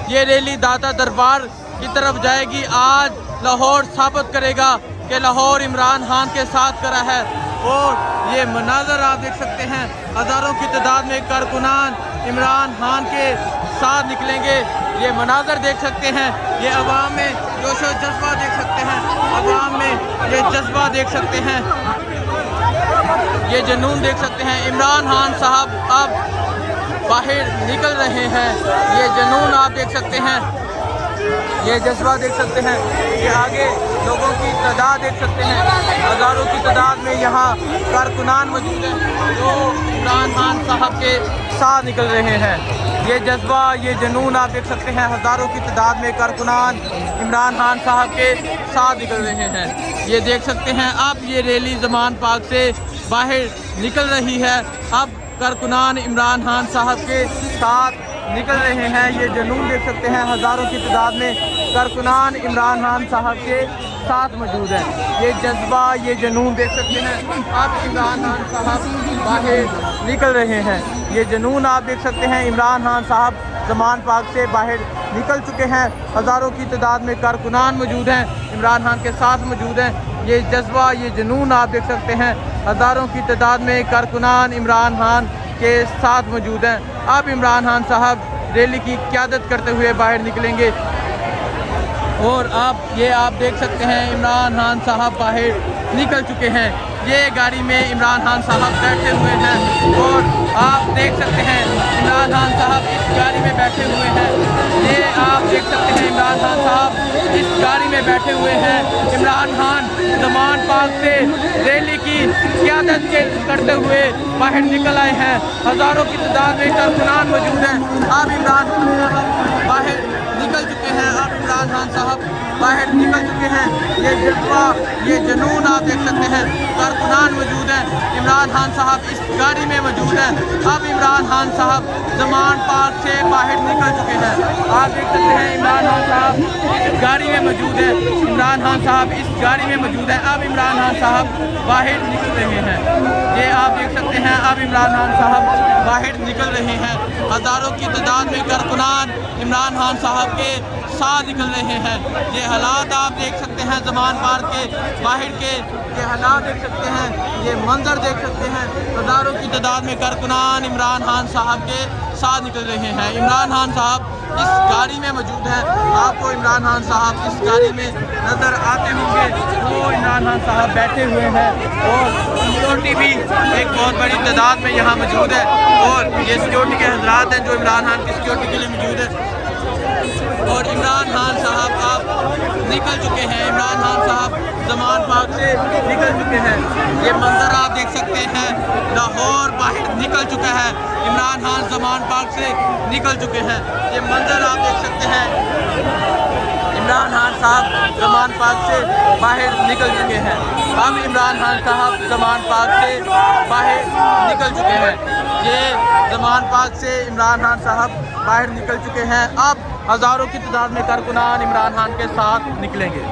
یہ ریلی داتا دربار کی طرف جائے گی۔ آج لاہور ثابت کرے گا کہ لاہور عمران خان کے ساتھ کھڑا ہے، اور یہ مناظر آپ دیکھ سکتے ہیں، ہزاروں کی تعداد میں کارکنان عمران خان کے ساتھ نکلیں گے۔ یہ مناظر دیکھ سکتے ہیں، یہ عوام میں جوش و جذبہ دیکھ سکتے ہیں، عوام میں یہ جذبہ دیکھ سکتے ہیں، یہ جنون دیکھ سکتے ہیں۔ عمران خان صاحب اب باہر نکل رہے ہیں، یہ جنون آپ دیکھ سکتے ہیں، یہ جذبہ دیکھ سکتے ہیں، یہ آگے لوگوں کی تعداد دیکھ سکتے ہیں، ہزاروں کی تعداد میں یہاں کارکنان موجود ہیں جو عمران خان صاحب کے ساتھ نکل رہے ہیں۔ یہ جذبہ، یہ جنون آپ دیکھ سکتے ہیں، ہزاروں کی تعداد میں کارکنان عمران خان صاحب کے ساتھ نکل رہے ہیں۔ یہ دیکھ سکتے ہیں، اب یہ ریلی زمان پاک سے باہر نکل رہی ہے، اب کارکنان عمران خان صاحب کے ساتھ نکل رہے ہیں۔ یہ جنون دیکھ سکتے ہیں، ہزاروں کی تعداد میں کارکنان عمران خان صاحب کے ساتھ موجود ہیں۔ یہ جذبہ، یہ جنون دیکھ سکتے ہیں، اب عمران خان صاحب باہر نکل رہے ہیں۔ یہ جنون آپ دیکھ سکتے ہیں، عمران خان صاحب زمان پاک سے باہر نکل چکے ہیں، ہزاروں کی تعداد میں کارکنان موجود ہیں، عمران خان کے ساتھ موجود ہیں۔ یہ جذبہ، یہ جنون آپ دیکھ سکتے ہیں، ہزاروں کی تعداد میں کارکنان عمران خان کے ساتھ موجود ہیں۔ اب عمران خان صاحب ریلی کی قیادت کرتے ہوئے باہر نکلیں گے، اور یہ آپ دیکھ سکتے ہیں، عمران خان صاحب باہر نکل چکے ہیں۔ یہ گاڑی میں عمران خان صاحب بیٹھے ہوئے ہیں، اور آپ دیکھ سکتے ہیں عمران خان صاحب اس گاڑی میں بیٹھے ہوئے ہیں۔ یہ آپ دیکھ سکتے ہیں، عمران خان صاحب اس گاڑی میں بیٹھے ہوئے ہیں۔ عمران خان زمان پاک سے ریلی کی قیادت کرتے ہوئے باہر نکل آئے ہیں، ہزاروں کی تعداد میں کارکنان موجود ہیں۔ اب عمران خان صاحب باہر نکل چکے ہیں، اب عمران خان صاحب باہر نکل چکے ہیں۔ یہ جذبہ، یہ جنون آپ دیکھ سکتے ہیں، کارکنان موجود ہیں، عمران خان صاحب اس گاڑی میں موجود ہیں۔ اب عمران خان صاحب زمان پاک سے باہر نکل چکے ہیں، آپ دیکھ سکتے ہیں، عمران خان صاحب اس گاڑی میں موجود ہیں، عمران خان صاحب اس گاڑی میں موجود ہیں۔ اب عمران خان صاحب باہر نکل رہے ہیں، یہ آپ دیکھ سکتے ہیں، اب عمران خان صاحب باہر نکل رہے ہیں، ہزاروں کی تعداد میں کارکنان عمران خان صاحب کے ساتھ نکل رہے ہیں۔ یہ حالات آپ دیکھ سکتے ہیں، زمان پاک کے باہر کے یہ حالات دیکھ سکتے ہیں، یہ منظر دیکھ سکتے ہیں، ہزاروں کی تعداد میں کارکنان عمران خان صاحب کے ساتھ نکل رہے ہیں۔ عمران خان صاحب اس گاڑی میں موجود ہیں، آپ کو عمران خان صاحب اس گاڑی میں نظر آتے ہوں گے، وہ عمران خان صاحب بیٹھے ہوئے ہیں، اور سیکورٹی بھی ایک بہت بڑی تعداد میں یہاں موجود ہے، اور یہ سیکورٹی کے حضرات ہیں جو عمران خان کی سیکورٹی کے لیے موجود ہے۔ اور عمران خان صاحب اب نکل چکے ہیں، عمران خان صاحب زمان پاک سے نکل چکے ہیں۔ یہ منظر آپ دیکھ سکتے ہیں، لاہور باہر نکل چکا ہے، عمران خان زمان پاک سے نکل چکے ہیں۔ یہ منظر آپ دیکھ سکتے ہیں، عمران خان صاحب زمان پاک سے باہر نکل چکے ہیں۔ اب عمران خان صاحب زمان پاک سے باہر نکل چکے ہیں، یہ زمان پاک سے عمران خان صاحب باہر نکل چکے ہیں۔ اب ہزاروں کی تعداد میں کارکنان عمران خان کے ساتھ نکلیں گے۔